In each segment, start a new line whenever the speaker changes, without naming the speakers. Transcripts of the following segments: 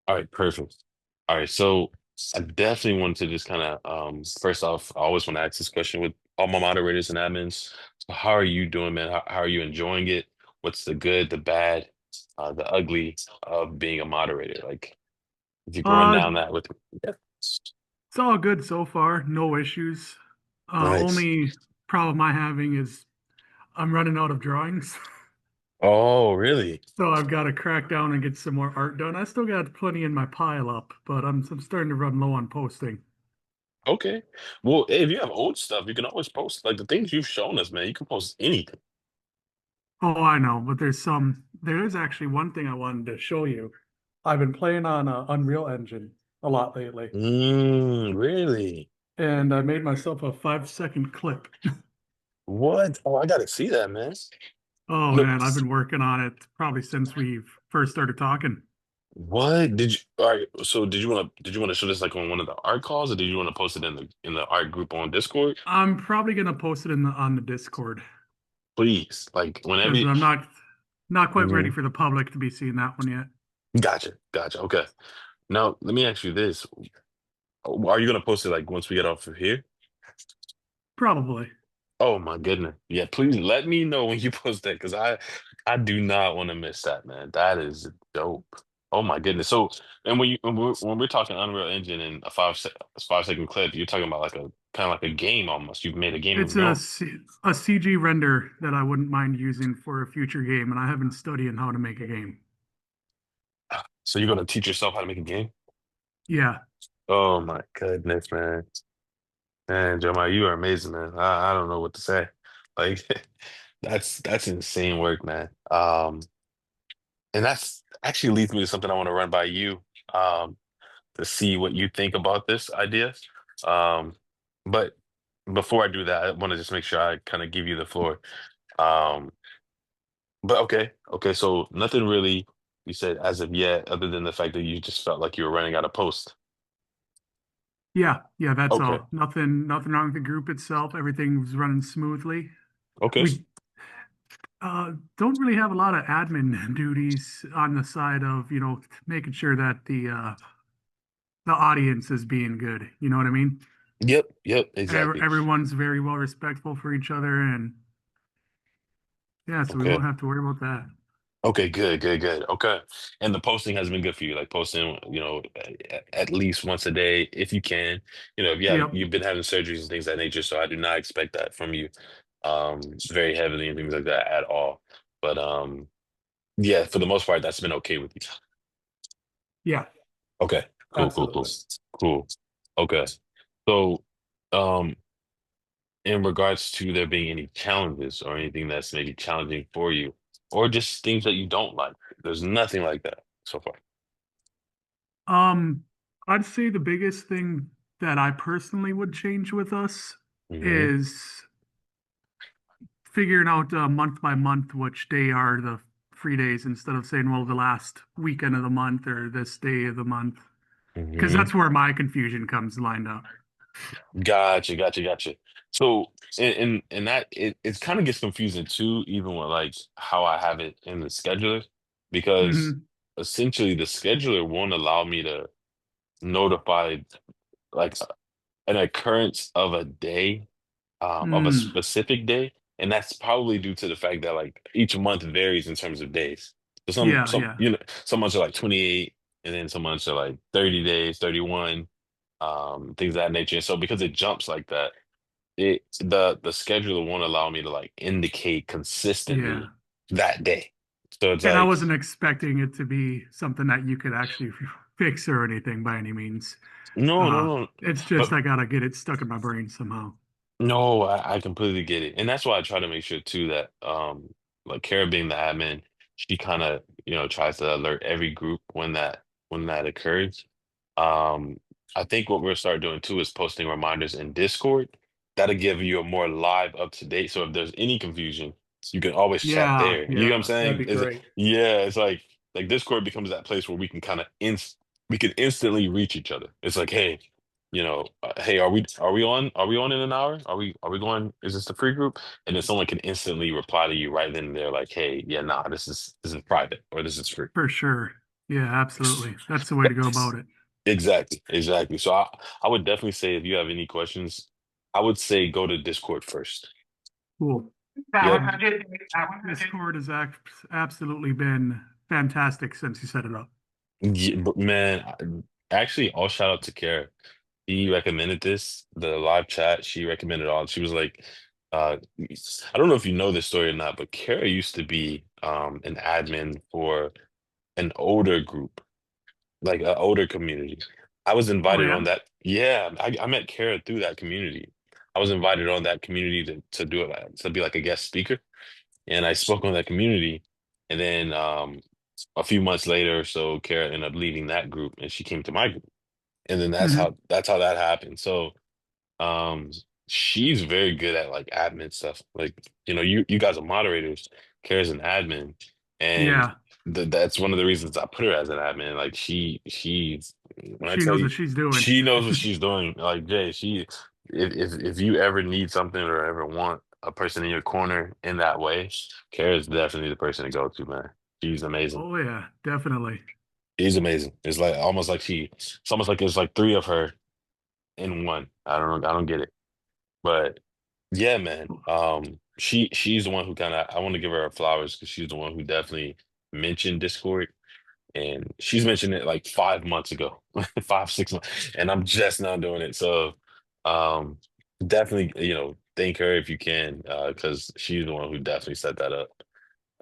All right, perfect. All right, so I definitely wanted to just kind of first off, I always want to ask this question with all my moderators and admins. So how are you doing, man? How are you enjoying it? What's the good, the bad, the ugly of being a moderator? Like if you can run
Uh,
down that with yeah.
it's all good so far. No issues.
Nice.
Only problem I'm having is I'm running out of drawings.
Oh, really?
So I've got to crack down and get some more art done. I still got plenty in my pile up, but I'm starting to run low on posting.
Okay. Well, hey, if you have old stuff, you can always post like the things you've shown us, man. You can post anything.
Oh, I know, but there is actually one thing I wanted to show you. I've been playing on Unreal Engine a lot lately,
Really?
and I made myself a 5-second clip.
What? Oh, I gotta see that, man.
Oh
No,
man, I've been working on it probably since we've first started talking.
what did you? All right. So did you want to show this like on one of the art calls, or did you want to post it in the art group on Discord?
I'm probably gonna post it in the on the Discord
Please, like whenever.
because I'm not quite ready
Mhm.
for the public to be seeing that one yet.
Gotcha, gotcha. Okay. Now let me ask you this: are you gonna post it like once we get off of here?
Probably.
Oh my goodness. Yeah, please let me know when you post that because I do not want to miss that, man. That is dope. Oh my goodness. So and when we're talking Unreal Engine and a 5 second clip, you're talking about like a kind of like a game almost. You've made a game of
It's
your own.
a CG render that I wouldn't mind using for a future game, and I have been studying how to make a game.
So you're gonna teach yourself how to make a game?
Yeah,
Oh my goodness, man. Man, Jeremiah, you are amazing, man. I don't know what to say. Like that's insane work, man. And that's actually leads me to something I want to run by you. Um, to see what you think about this idea. Um, but before I do that, I want to just make sure I kind of give you the floor. Um, but okay, so nothing really you said as of yet, other than the fact that you just felt like you were running out of post.
yeah. That's
Okay,
all. Nothing wrong with the group itself. Everything's running smoothly.
okay.
We don't really have a lot of admin duties on the side of making sure that the audience is being good. You know what I mean?
Yep, exactly.
Everyone's very well respectful for each other, and yeah, so we won't
Okay.
have to worry about that.
Okay, good. Okay. And the posting has been good for you, like posting, at least once a day if you can. If
Yep.
you've been having surgeries and things of that nature, so I do not expect that from you very heavily and things like that at all. But yeah, for the most part, that's been okay with you.
Yeah,
Okay, cool.
absolutely.
Cool. Okay. So um in regards to there being any challenges or anything that's maybe challenging for you, or just things that you don't like, there's nothing like that so far.
Um, I'd say the biggest thing that I personally would change with us
Hmm.
is figuring out month by month which day are the free days instead of saying, well, the last weekend of the month or this day of the month, because
Hmm.
that's where my confusion comes lined up.
Gotcha. So, and that it kind of gets confusing too, even with like how I have it in the scheduler, because
Hmm.
essentially the scheduler won't allow me to notify like an occurrence of a day, of a
Mm.
specific day, and that's probably due to the fact that like each month varies in terms of days. So
Yeah.
some months are like 28, and then some months are like 30 days, 31, things of that nature. And so because it jumps like that, the scheduler won't allow me to like indicate
Yeah.
consistently that day. So it's
And I
like,
wasn't expecting it to be something that you could actually fix or anything by any means. Uh,
no.
it's just
But
I gotta get it stuck in my brain somehow.
no, I completely get it. And that's why I try to make sure too that like Kara being the admin, she kind of, tries to alert every group when that occurs. Um I think what we'll start doing too is posting reminders in Discord. That'll give you a more live up to date. So if there's any confusion, you can always chat there. You know what I'm
That'd
saying?
be great.
Yeah, it's like Discord becomes that place where we can kind of we can instantly reach each other. It's like, hey, hey, are we on in an hour? Are we going? Is this the free group? And then someone can instantly reply to you right then and there, like, hey, yeah, nah, this is private or this is free.
For sure. Yeah, absolutely. That's the way to go about it.
Exactly, exactly. So I would definitely say if you have any questions, I would say go to Discord first.
Cool.
That
Yep.
100, that 100.
Discord has absolutely been fantastic since you set it up.
Yeah, but man, actually, all shout out to Kara. She recommended this, the live chat. She recommended all. She was like, I don't know if you know this story or not, but Kara used to be an admin for an older group, like an older community. I was
Oh
invited on
yeah.
that. Yeah, I met Kara through that community. I was invited on that community to do it, to be like a guest speaker, and I spoke on that community. And then a few months later or so, Kara ended up leaving that group, and she came to my group, and then
Hmm.
that's how that happened. So um, she's very good at like admin stuff. Like, you guys are moderators. Kara's an admin, and
Yeah,
that's one of the reasons I put her as an admin. Like when I
she
tell
knows
you,
what she's doing.
she knows what she's doing. Like Jay, if you ever need something or ever want a person in your corner in that way, Kara's definitely the person to go to, man. She's amazing.
Oh yeah, definitely.
She's amazing. It's like almost like it's almost like it's like three of her in one. I don't get it. But yeah, man. She's the one who kind of I want to give her flowers because she's the one who definitely mentioned Discord, and she's mentioned it like 5 months ago, 5, 6 months, and I'm just now doing it. So, um, definitely, thank her if you can, because she's the one who definitely set that up.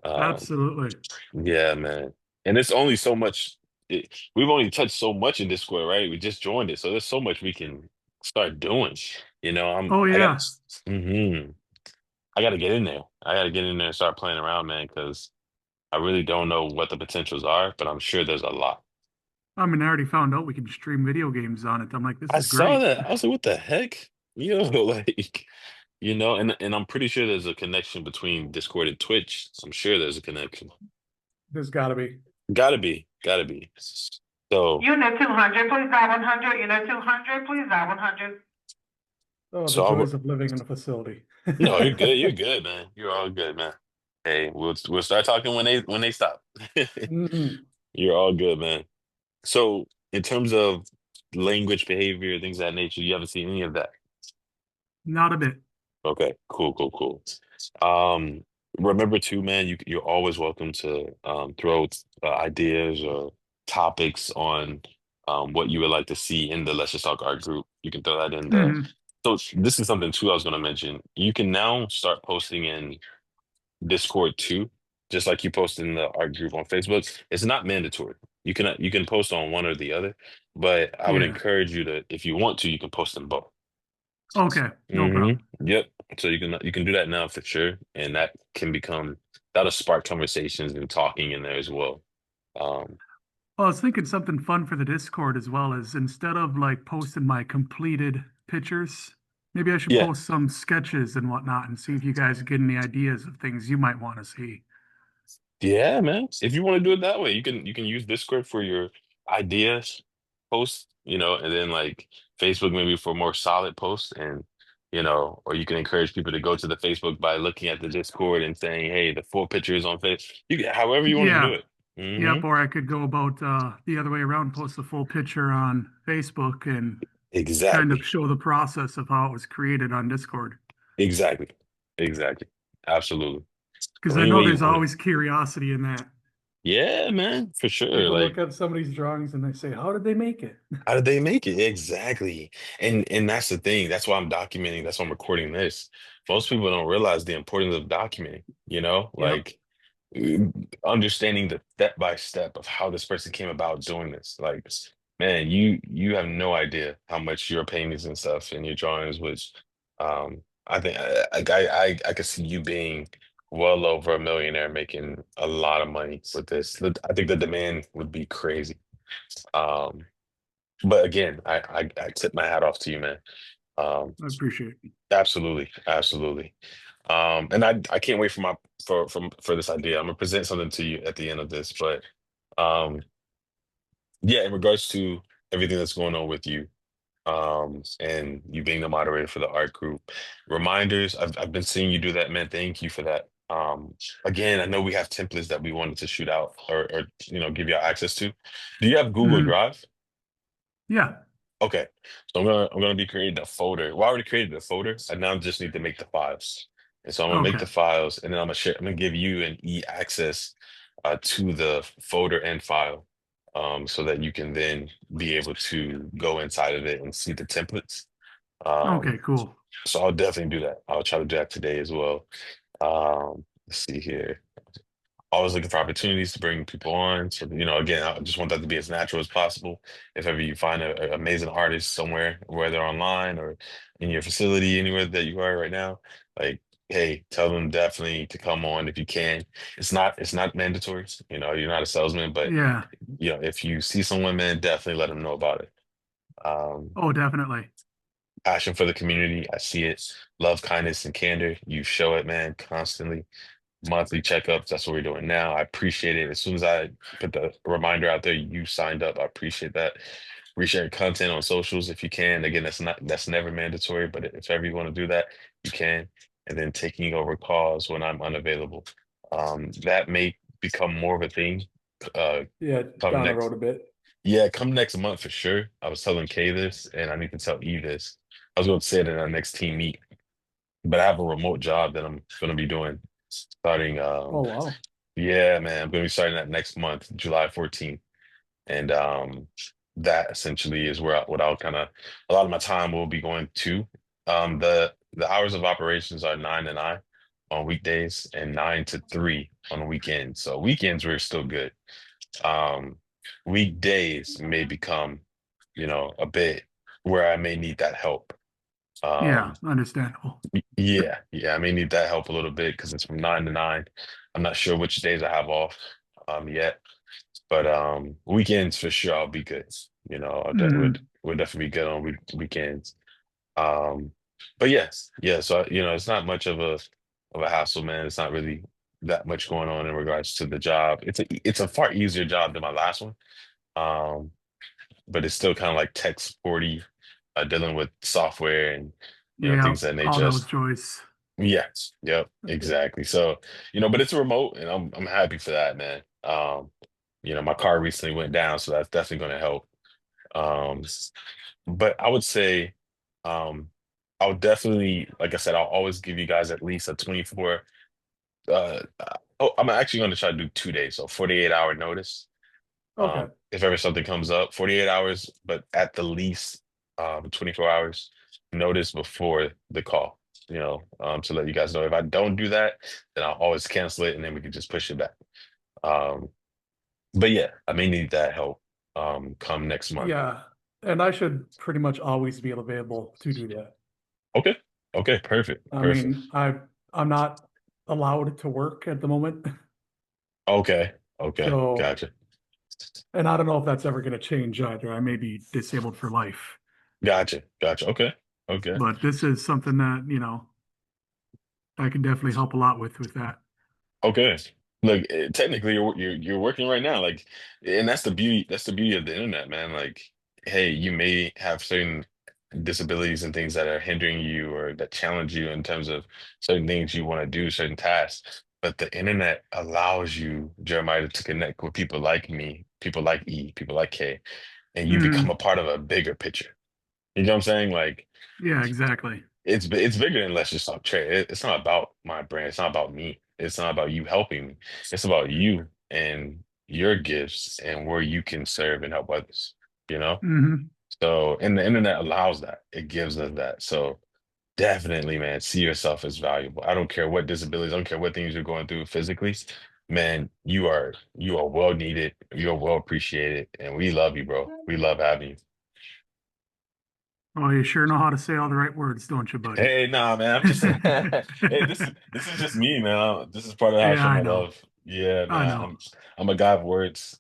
Um,
Absolutely.
yeah, man. And it's only so much. We've only touched so much in Discord, right? We just joined it, so there's so much we can start doing.
Oh
I got.
yeah.
hmm I got to get in there. I got to get in there and start playing around, man, because I really don't know what the potentials are, but I'm sure there's a lot.
I mean, I already found out we can stream video games on it. I'm like, this
I
is
saw
great.
that. I was like, what the heck? Like, and I'm pretty sure there's a connection between Discord and Twitch. I'm sure there's a connection.
There's got to be.
Gotta be, gotta be. So,
Unit 200, please dial 100. Unit 200, please dial 100.
Oh, the
so I would,
joys of living in a facility.
no, you're good. You're good, man. You're all good, man. Hey, we'll start talking when they stop.
Hmm.
You're all good, man. So, in terms of language, behavior, things of that nature, you haven't seen any of that.
Not a bit.
Okay, cool, cool, cool. Um, Remember too, man, you're always welcome to throw ideas or topics on what you would like to see in the Let's Just Talk art group. You can throw that in there.
Hmm.
So this is something too I was going to mention. You can now start posting in Discord too, just like you post in the art group on Facebook. It's not mandatory. You can post on one or the other, but I would
Yeah.
encourage you to, if you want to, you can post them both.
Okay. No
hmm
problem.
Yep. So you can do that now for sure, and that'll spark conversations and talking in there as well. Um,
Well, I was thinking something fun for the Discord as well is instead of like posting my completed pictures, maybe I should
yeah,
post some sketches and whatnot and see if you guys get any ideas of things you might want to see.
yeah, man. If you want to do it that way, you can use Discord for your ideas posts, and then like Facebook maybe for more solid posts, and or you can encourage people to go to the Facebook by looking at the Discord and saying, "Hey, the full picture is on Facebook." However you want to do
Yeah.
it.
Yep. Or I could go about the other way around, post a full picture on Facebook and kind of
Exactly.
show the process of how it was created on Discord.
Exactly. Exactly. Absolutely.
Because
So
I
any
know
way you
there's
want it.
always curiosity in that.
Yeah, man, for sure.
People look
Like,
at somebody's drawings and they say, how did they make it?
how did they make it? Exactly. And that's the thing. That's why I'm documenting. That's why I'm recording this. Most people don't realize the importance of documenting,
Yep.
like understanding the step by step of how this person came about doing this. Like, man, you have no idea how much your paintings and stuff and your drawings, which I think I could see you being well over a millionaire making a lot of money with this. I think the demand would be crazy. Um, but again, I tip my hat off to you, man. Um,
I appreciate it.
Absolutely, absolutely. And I can't wait for this idea. I'm gonna present something to you at the end of this, but um, yeah, in regards to everything that's going on with you, and you being the moderator for the art group, reminders. I've been seeing you do that, man. Thank you for that. Um, Again, I know we have templates that we wanted to shoot out or give you access to. Do you have Google
Mhm.
Drive?
Yeah.
Okay, so I'm gonna be creating a folder. Well, I already created the folder. I now just need to make the files, and so I'm gonna make
Okay.
the files, and then I'm gonna share. I'm gonna give you an e-access to the folder and file, so that you can then be able to go inside of it and see the templates.
Okay,
Um,
cool.
so I'll definitely do that. I'll try to do that today as well. Let's see here. Always looking for opportunities to bring people on. So, again, I just want that to be as natural as possible. If ever you find an amazing artist somewhere, whether online or in your facility, anywhere that you are right now, like, hey, tell them definitely to come on if you can. It's not mandatory. You're not a salesman, but
Yeah.
if you see someone, man, definitely let them know about it. Um,
Oh, definitely.
Passion for the community, I see it. Love, kindness, and candor. You show it, man, constantly. Monthly checkups. That's what we're doing now. I appreciate it. As soon as I put the reminder out there, you signed up. I appreciate that. Reshare content on socials if you can. Again, that's never mandatory, but if ever you want to do that, you can. And then taking over calls when I'm unavailable. That may become more of a thing. Uh,
Yeah,
come
down the
next.
road a bit.
Yeah, come next month for sure. I was telling Kay this, and I need to tell E this. I was going to say it in our next team meet, but I have a remote job that I'm going to be doing starting.
Oh wow.
Yeah, man, I'm going to be starting that next month, July 14th. And that essentially is what I'll kind of a lot of my time will be going to. The hours of operations are 9 to 9 on weekdays and 9 to 3 on the weekends. So weekends we're still good. Um, Weekdays may become, a bit where I may need that help.
Yeah,
Um,
understandable.
yeah, yeah, I may need that help a little bit because it's from 9 to 9. I'm not sure which days I have off yet, but weekends for sure I'll be good. I
Mhm.
would definitely be good on weekends. Um, but yes, yeah, so it's not much of a hassle, man. It's not really that much going on in regards to the job. It's a far easier job than my last one. Um, but it's still kind of like tech supporty, dealing with software and
Yeah,
things of that
all
nature.
those joys.
Yes, yep,
Okay.
exactly. So, but it's a remote and I'm happy for that, man. My car recently went down, so that's definitely going to help. Um, but I would say, um, I'll definitely, like I said, I'll always give you guys at least a 24. I'm actually going to try to do 2 days, so 48-hour notice.
Okay.
If ever something comes up, 48 hours, but at the least 24 hours notice before the call, to let you guys know. If I don't do that, then I'll always cancel it and then we can just push it back. Um, but yeah, I may need that help come next month.
Yeah. And I should pretty much always be available to do that.
Okay. Okay, perfect.
I
Perfect.
mean, I'm not allowed to work at the moment.
Okay. Okay.
So,
Gotcha.
and I don't know if that's ever going to change either. I may be disabled for life.
Gotcha. Gotcha. Okay. Okay.
But this is something that, I can definitely help a lot with that.
Okay. Look, technically you're working right now, like, and that's the beauty of the internet, man. Like, hey, you may have certain disabilities and things that are hindering you or that challenge you in terms of certain things you want to do, certain tasks. But the internet allows you, Jeremiah, to connect with people like me, people like E, people like K, and you become a
Mhm.
part of a bigger picture. You know what I'm saying? Like,
Yeah, exactly.
it's bigger than LetzJezTalk Trey. It's not about my brand. It's not about me. It's not about you helping me. It's about you and your gifts and where you can serve and help others. You know?
Hmm.
So, and the internet allows that. It gives us that. So definitely, man, see yourself as valuable. I don't care what disabilities, I don't care what things you're going through physically. Man, you are well needed. You're well appreciated. And we love you, bro. We love having you.
Oh, you sure know how to say all the right words, don't you, buddy?
Hey, nah, man. I'm just hey, this is just me, man. This is part of how I
Yeah,
show
I
my
know.
love. Yeah,
I
man.
know.
I'm a guy of words,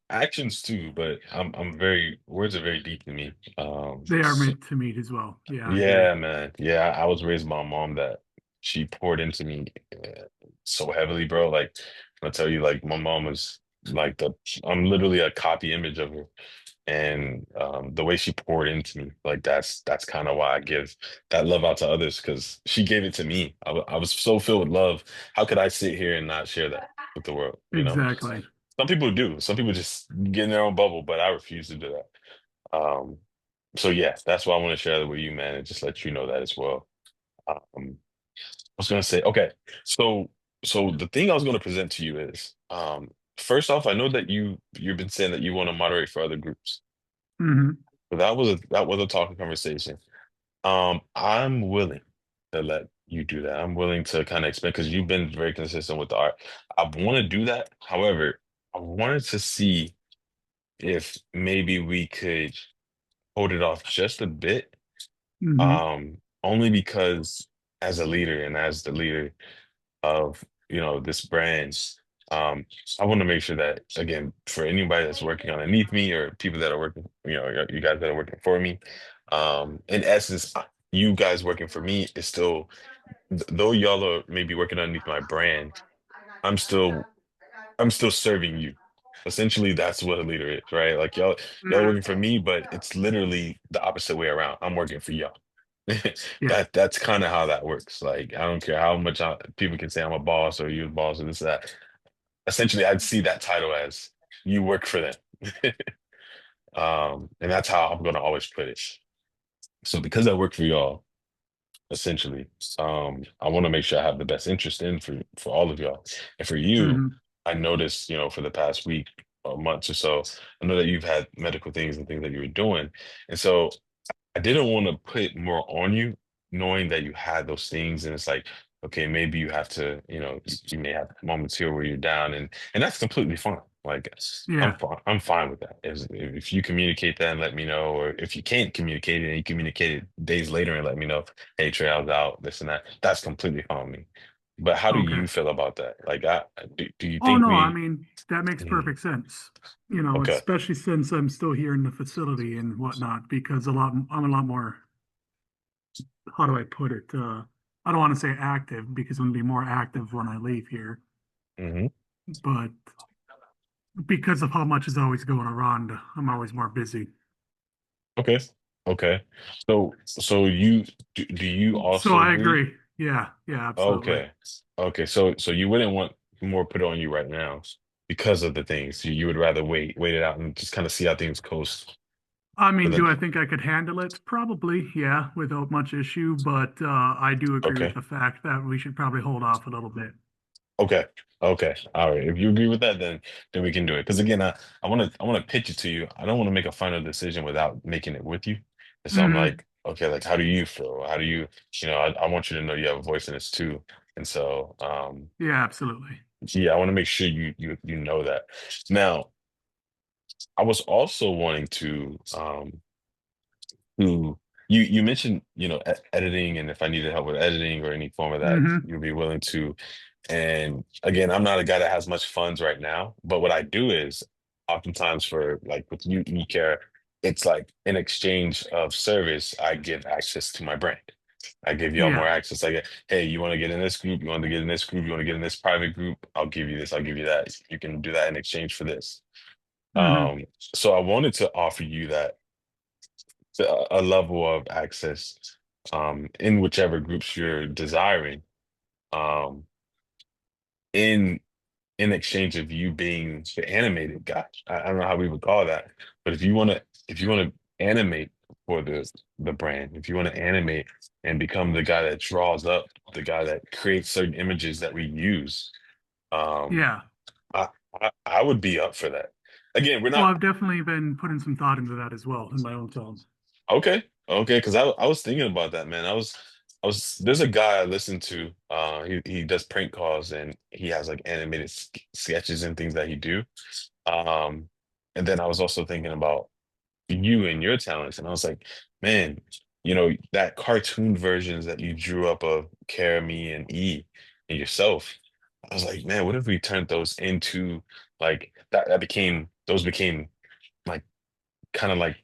actions too, but I'm very words are very deep to me.
They are meant to meet as well. Yeah, I agree.
Yeah, man. Yeah, I was raised by a mom that she poured into me so heavily, bro. Like I tell you, like my mom is like I'm literally a copy image of her. and the way she poured into me, like that's kind of why I give that love out to others because she gave it to me. I was so filled with love. How could I sit here and not share that with the world? You know,
Exactly.
some people do. Some people just get in their own bubble, but I refuse to do that. So yeah, that's why I want to share that with you, man, and just let you know that as well. I was gonna say, okay, so the thing I was gonna present to you is, first off, I know that you've been saying that you want to moderate for other groups.
Hmm.
So that was a talking conversation. I'm willing to let you do that. I'm willing to kind of expand because you've been very consistent with the art. I want to do that. However, I wanted to see if maybe we could hold it off just a bit.
Hmm.
Only because as a leader and as the leader of this brand, um I want to make sure that again for anybody that's working underneath me or people that are working, you guys that are working for me, in essence, you guys working for me is still, though y'all are maybe working underneath my brand, i'm still I'm still serving you. Essentially, that's what a leader is, right? Like y'all working for me, but it's literally the opposite way around. I'm working for y'all.
Yeah.
That's kind of how that works. Like I don't care how much people can say I'm a boss or you're a boss or this that. Essentially, I'd see that title as you work for them. And that's how I'm gonna always put it. So because I work for y'all, essentially, I want to make sure I have the best interest in for all of y'all. And for you,
Hmm.
I noticed, for the past week or months or so, I know that you've had medical things and things that you were doing. And so I didn't want to put more on you, knowing that you had those things, and it's like, okay, maybe you have to, you may have moments here where you're down, and that's completely fine. Like, I'm
Yeah.
fine. I'm fine with that. If you communicate that and let me know, or if you can't communicate it and you communicate it days later and let me know, hey Trey, I was out, this and that, that's completely fine with me. But how do
Okay.
you feel about that? Like, do you
Oh
think
no, I
we?
mean, that makes
Mhm.
perfect sense. You know,
Okay.
especially since I'm still here in the facility and whatnot, because I'm a lot more, how do I put it? I don't want to say active because I'm gonna be more active when I leave here,
Hmm.
but because of how much is always going around, I'm always more busy.
Okay. Okay. So do you
So
also
I
agree?
agree. Yeah, yeah, absolutely.
Okay. Okay. So you wouldn't want more put on you right now because of the things. You would rather wait it out and just kind of see how things coast
I
for
mean,
the
do I think I could handle it? Probably, yeah, without much issue, but I do agree with
okay.
the fact that we should probably hold off a little bit.
Okay. Okay. All right. If you agree with that, then we can do it. Because again, I want to pitch it to you. I don't want to make a final decision without making it with you. And so I'm
Hmm.
like, okay, like how do you feel? How do you, I want you to know you have a voice in this too. And so
Yeah, absolutely.
yeah, I want to make sure you know that. Now, I was also wanting to you mentioned, editing, and if I needed help with editing or any form of that,
Hmm.
you'd be willing to. And again, I'm not a guy that has much funds right now, but what I do is oftentimes for like with you care, it's like in exchange of service, I give access to my brand. I give y'all more
Yeah.
access. Like, hey, you want to get in this group? You want to get in this group? You want to get in this private group? I'll give you this. I'll give you that. You can do that in exchange for this.
Hmm.
So I wanted to offer you that, a level of access, in whichever groups you're desiring, um, in exchange of you being the animated guy. I don't know how we would call that, but if you want to animate for the brand, if you want to animate and become the guy that draws up, the guy that creates certain images that we use, um,
Yeah.
I, I would be up for that. Again, we're
Well,
not
I've definitely been putting some thought into that as well in my own tone.
okay. Okay, because I was thinking about that, man. I was there's a guy I listen to. He does prank calls and he has like animated sketches and things that he do. Um, and then I was also thinking about you and your talents, and I was like, man, that cartoon versions that you drew up of Caramy and E and yourself. I was like, man, what if we turned those into like those became like kind of like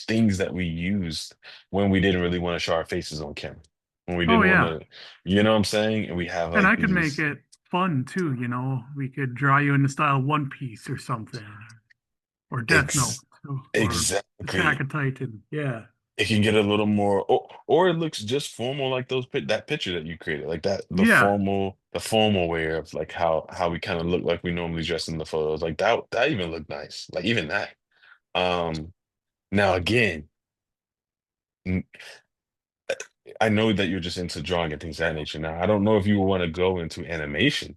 things that we used when we didn't really want to show our faces on camera, when we
Oh
didn't want
yeah.
to, you know what I'm saying? And we have
And
like
I could make
these,
it fun too, you know. We could draw you in the style One Piece or something. Or Death
ex
Note. or Attack
exactly.
a Titan. Yeah.
It can get a little more, or it looks just formal like that picture that you created, like that
Yeah.
the formal way of like how we kind of look like we normally dress in the photos. Like that even looked nice. Like even that. Um, Now again, n- I know that you're just into drawing and things of that nature. Now I don't know if you want to go into animation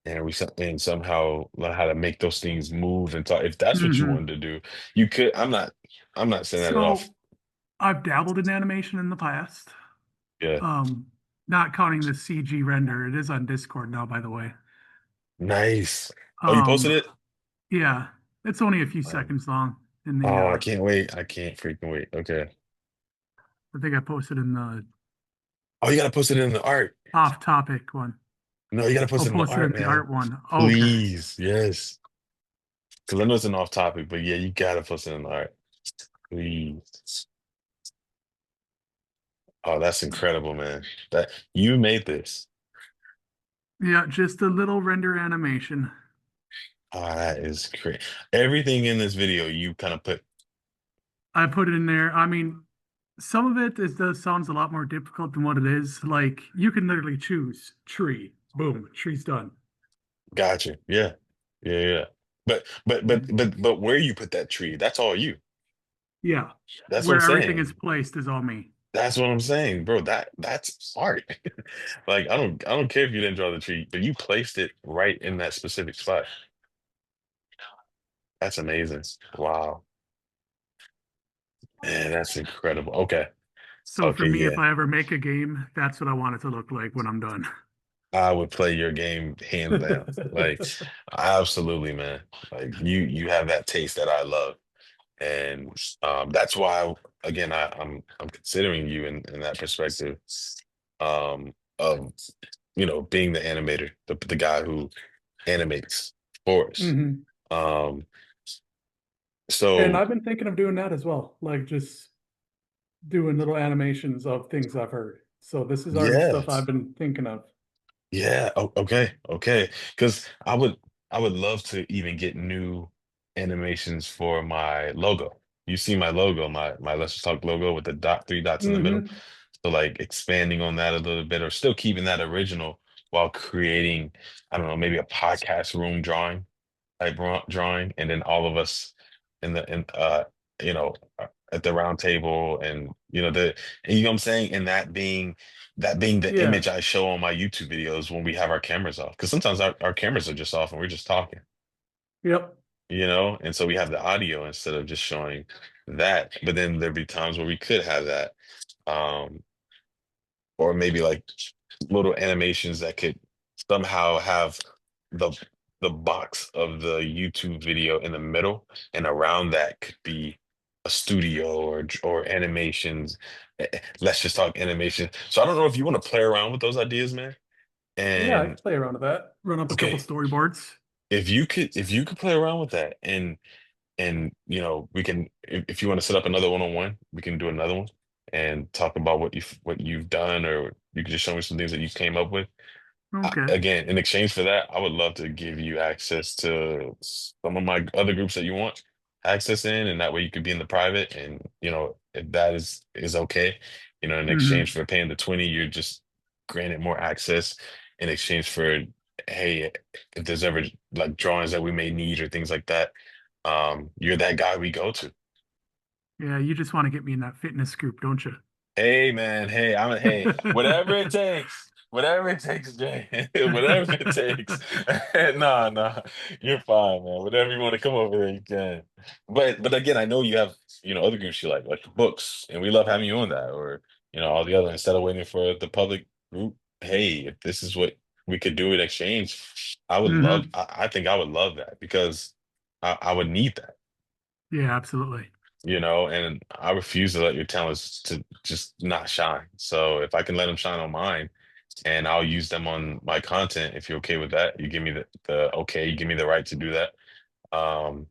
and and somehow learn how to make those things move and talk. If that's what you
Hmm.
wanted to do, you could. I'm not saying that at all.
So I've dabbled in animation in the past.
Yeah,
Um, Not counting the CG render. It is on Discord now, by the way.
nice. Oh, you posted
Um,
it?
yeah, it's only a few
Um,
seconds long in the
oh, I can't wait. I can't freaking wait. Okay.
I think I posted in the
Oh, you gotta post it in the art.
off topic one.
No, you gotta post
I'll
it in the
post it in
art,
the
man.
art one. Okay.
Please. Yes. Because I know it's an off topic, but yeah, you gotta post it in the art. Please. Oh, that's incredible, man. That you made this.
Yeah, just a little render animation.
Oh, that is great. Everything in this video, you kind of put,
I put it in there. I mean, some of it does sounds a lot more difficult than what it is. Like you can literally choose tree. Boom, tree's done.
gotcha. Yeah. Yeah, yeah. But where you put that tree, that's all you.
Yeah.
That's what I'm
Where everything is
saying.
placed is all me.
That's what I'm saying, bro. That's art. Like I don't care if you didn't draw the tree, but you placed it right in that specific spot. That's amazing. Wow. Man, that's incredible. Okay.
So for
Okay,
me, if
yeah.
I ever make a game, that's what I want it to look like when I'm done.
I would play your game hands down. Like absolutely, man. Like you have that taste that I love. And that's why again I'm considering you in that perspective of being the animator, the guy who animates for us.
Hmm.
Um,
And
so
I've been thinking of doing that as well, like just doing little animations of things I've heard. So this is already stuff I've
yes.
been thinking of.
Yeah, okay, okay. Because I would love to even get new animations for my logo. You see my logo, my Let's Just Talk logo with the three dots in the middle.
Hmm.
So like expanding on that a little bit or still keeping that original while creating, I don't know, maybe a podcast room drawing, and then all of us in you know at the round table, and and you know what I'm saying, and that being the
Yeah.
image I show on my YouTube videos when we have our cameras off, because sometimes our cameras are just off and we're just talking,
Yep.
and so we have the audio instead of just showing that, but then there'd be times where we could have that, um or maybe like little animations that could somehow have the the box of the YouTube video in the middle, and around that could be a studio or animations. Let's just talk animation. So I don't know if you want to play around with those ideas, man.
Yeah, I can
And
play around with that. Run up a couple
okay,
storyboards.
if you could play around with that, and we can, if you want to set up another one-on-one, we can do another one and talk about what you've done, or you can just show me some things that you came up with.
Okay.
Again, in exchange for that, I would love to give you access to some of my other groups that you want access in, and that way you could be in the private. And if that is okay, in exchange
Hmm.
for paying the 20, you're just granted more access in exchange for, hey, if there's ever like drawings that we may need or things like that, you're that guy we go to.
Yeah, you just want to get me in that fitness group, don't you?
Hey man, hey, whatever it takes, Jay, whatever it takes. Nah, nah, you're fine, man. Whatever you want to come over there, you can. But again, I know you have other groups you like the books, and we love having you on that, or all the other. Instead of waiting for the public group, hey, if this is what we could do in exchange, I would love.
Hmm.
I think I would love that because I would need that.
Yeah, absolutely.
And I refuse to let your talents to just not shine. So if I can let them shine on mine, and I'll use them on my content, if you're okay with that, you give me the okay, you give me the right to do that. Um,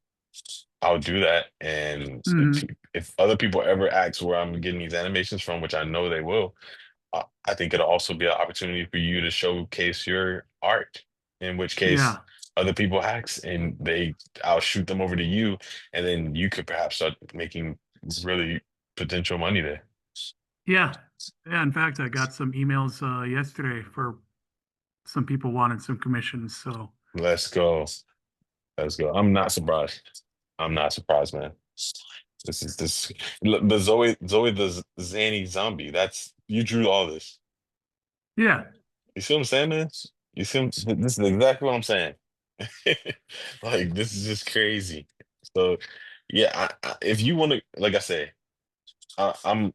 I'll do that. And
Hmm.
if other people ever ask where I'm getting these animations from, which I know they will, I think it'll also be an opportunity for you to showcase your art. In which case,
Yeah.
other people hacks and I'll shoot them over to you, and then you could perhaps start making really potential money there.
Yeah. Yeah. In fact, I got some emails yesterday for some people wanted some commissions. So
Let's go. Let's go. I'm not surprised. I'm not surprised, man. This look, the Zoe the Zanny zombie. That's you drew all this.
yeah.
You see what I'm saying, man? You see this is exactly what I'm saying. Like this is just crazy. So yeah, if you want to, like I say, I, I'm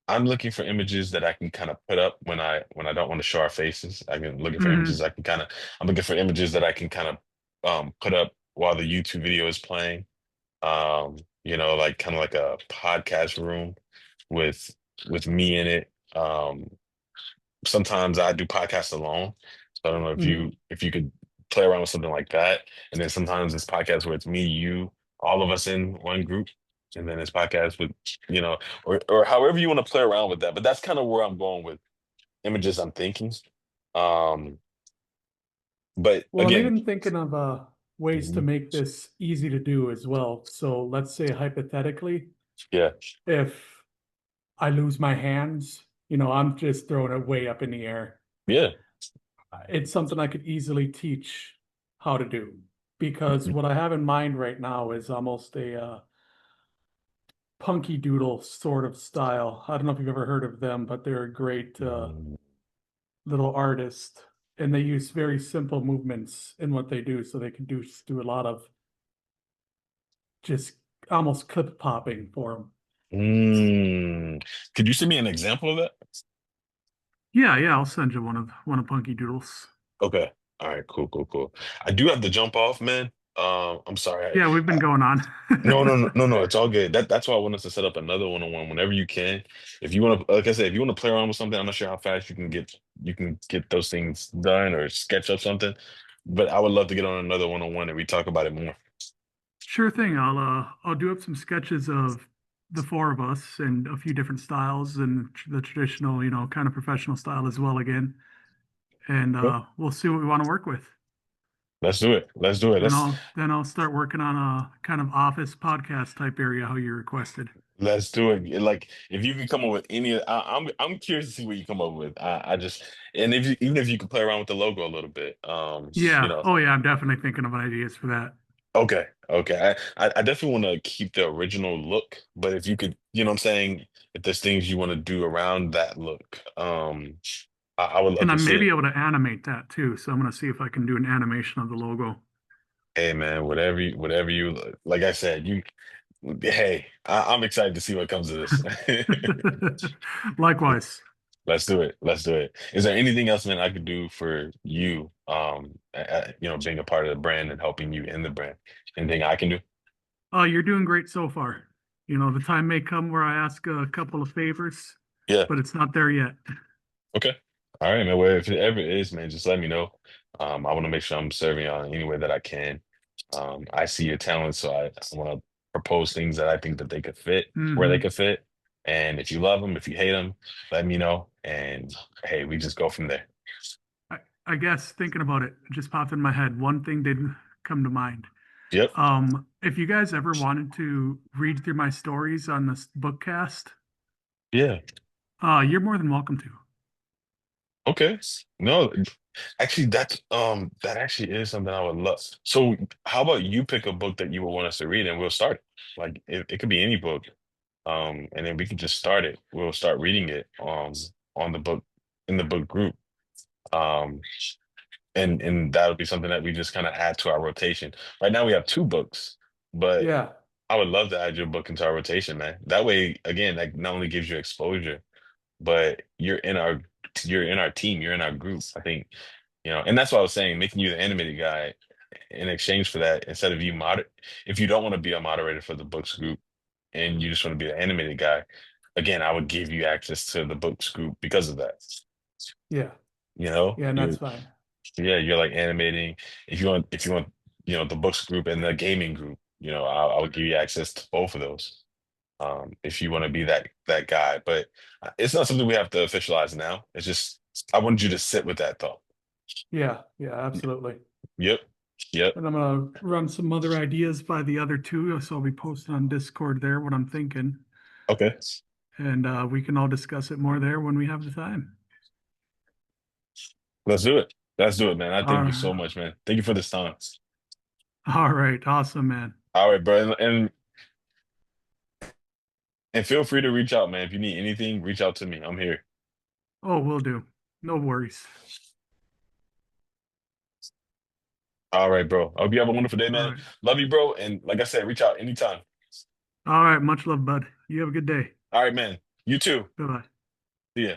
I'm looking for images that I can kind of put up when I don't want to show our faces. I can looking for images
Hmm.
I can kind of I'm looking for images that I can kind of put up while the YouTube video is playing. Like kind of like a podcast room with me in it. Sometimes I do podcasts alone. So I don't know
Hmm.
if you could play around with something like that. And then sometimes it's podcasts where it's me, you, all of us in one group. And then it's podcasts with, or however you want to play around with that. But that's kind of where I'm going with images I'm thinking. Um, but
Well, I'm
again,
even thinking of ways to
mhm,
make this easy to do as well. So let's say hypothetically,
yeah,
if I lose my hands, I'm just throwing it way up in the air.
yeah.
It's something I could easily teach how to do because
Mhm.
what I have in mind right now is almost a punky doodle sort of style. I don't know if you've ever heard of them, but they're a great little artist and they use very simple movements in what they do. So they can do a lot of just almost clip popping for them.
Mm. Could you send me an example of that?
Yeah. Yeah. I'll send you one of Punky Doodles.
Okay. All right. Cool. Cool. Cool. I do have to jump off, man. I'm sorry.
Yeah. We've been going on.
No, no, no, no, no. It's all good. That's why I want us to set up another one-on-one whenever you can. If you want to, like I said, if you want to play around with something, I'm not sure how fast you can get those things done or sketch up something. But I would love to get on another one-on-one and we talk about it more.
Sure thing. I'll do up some sketches of the four of us and a few different styles and the traditional, kind of professional style as well again. And
Okay.
we'll see what we want to work with.
Let's do it. Let's do it.
Then I'll start working on a kind of office podcast type area how you requested.
Let's do it. Like if you can come up with I'm curious to see what you come up with. I just and if you even if you could play around with the logo a little bit.
Yeah. Oh yeah, I'm definitely thinking of ideas for that.
Okay, okay. I definitely want to keep the original look, but if you could, you know what I'm saying, if there's things you want to do around that look, I would love
And I
to see
may be
it.
able to animate that too. So I'm gonna see if I can do an animation of the logo.
Hey man, whatever you like I said, hey, I'm excited to see what comes of this.
Likewise.
Let's do it. Let's do it. Is there anything else, man, I could do for you? Being a part of the brand and helping you in the brand. Anything I can do?
You're doing great so far. The time may come where I ask a couple of favors,
Yeah.
but it's not there yet.
Okay. All right, man. Well, if it ever is, man, just let me know. I want to make sure I'm serving y'all in any way that I can. I see your talent, so I want to propose things that I think that they could fit where they
Hmm.
could fit. And if you love them, if you hate them, let me know. And hey, we just go from there.
I, I guess thinking about it, it just popped in my head. One thing did come to mind.
Yep.
If you guys ever wanted to read through my stories on this bookcast,
Yeah.
you're more than welcome to.
Okay. No, actually, that actually is something I would love. So, how about you pick a book that you would want us to read, and we'll start it. Like it could be any book, and then we can just start it. We'll start reading it on the book in the book group, um, and that would be something that we just kind of add to our rotation. Right now, we have two books, but
Yeah,
I would love to add your book into our rotation, man. That way, again, that not only gives you exposure, but you're in our team, you're in our group. I think and that's what I was saying, making you the animated guy in exchange for that, instead of if you don't want to be a moderator for the books group and you just want to be the animated guy, again, I would give you access to the books group because of that.
yeah,
You know,
yeah, and
you're
that's fine.
yeah, you're like animating. If you want, the books group and the gaming group, I would give you access to both of those. If you want to be that guy, but it's not something we have to officialize now. It's just I wanted you to sit with that thought.
Yeah, yeah, absolutely.
Yep. Yep.
And I'm gonna run some other ideas by the other two, so I'll be posting on Discord there what I'm thinking.
Okay.
And we can all discuss it more there when we have the time.
Let's do it. Let's do it, man. I thank you so
All
much, man. Thank you for this time.
right, awesome, man.
All right, bro. And feel free to reach out, man. If you need anything, reach out to me. I'm here.
Oh, will do. No worries.
All right, bro. I hope you have a wonderful day,
All
man.
right.
Love you, bro. And like I said, reach out anytime.
All right, much love, bud. You have a good day.
All right, man. You too.
Bye-bye.
See ya.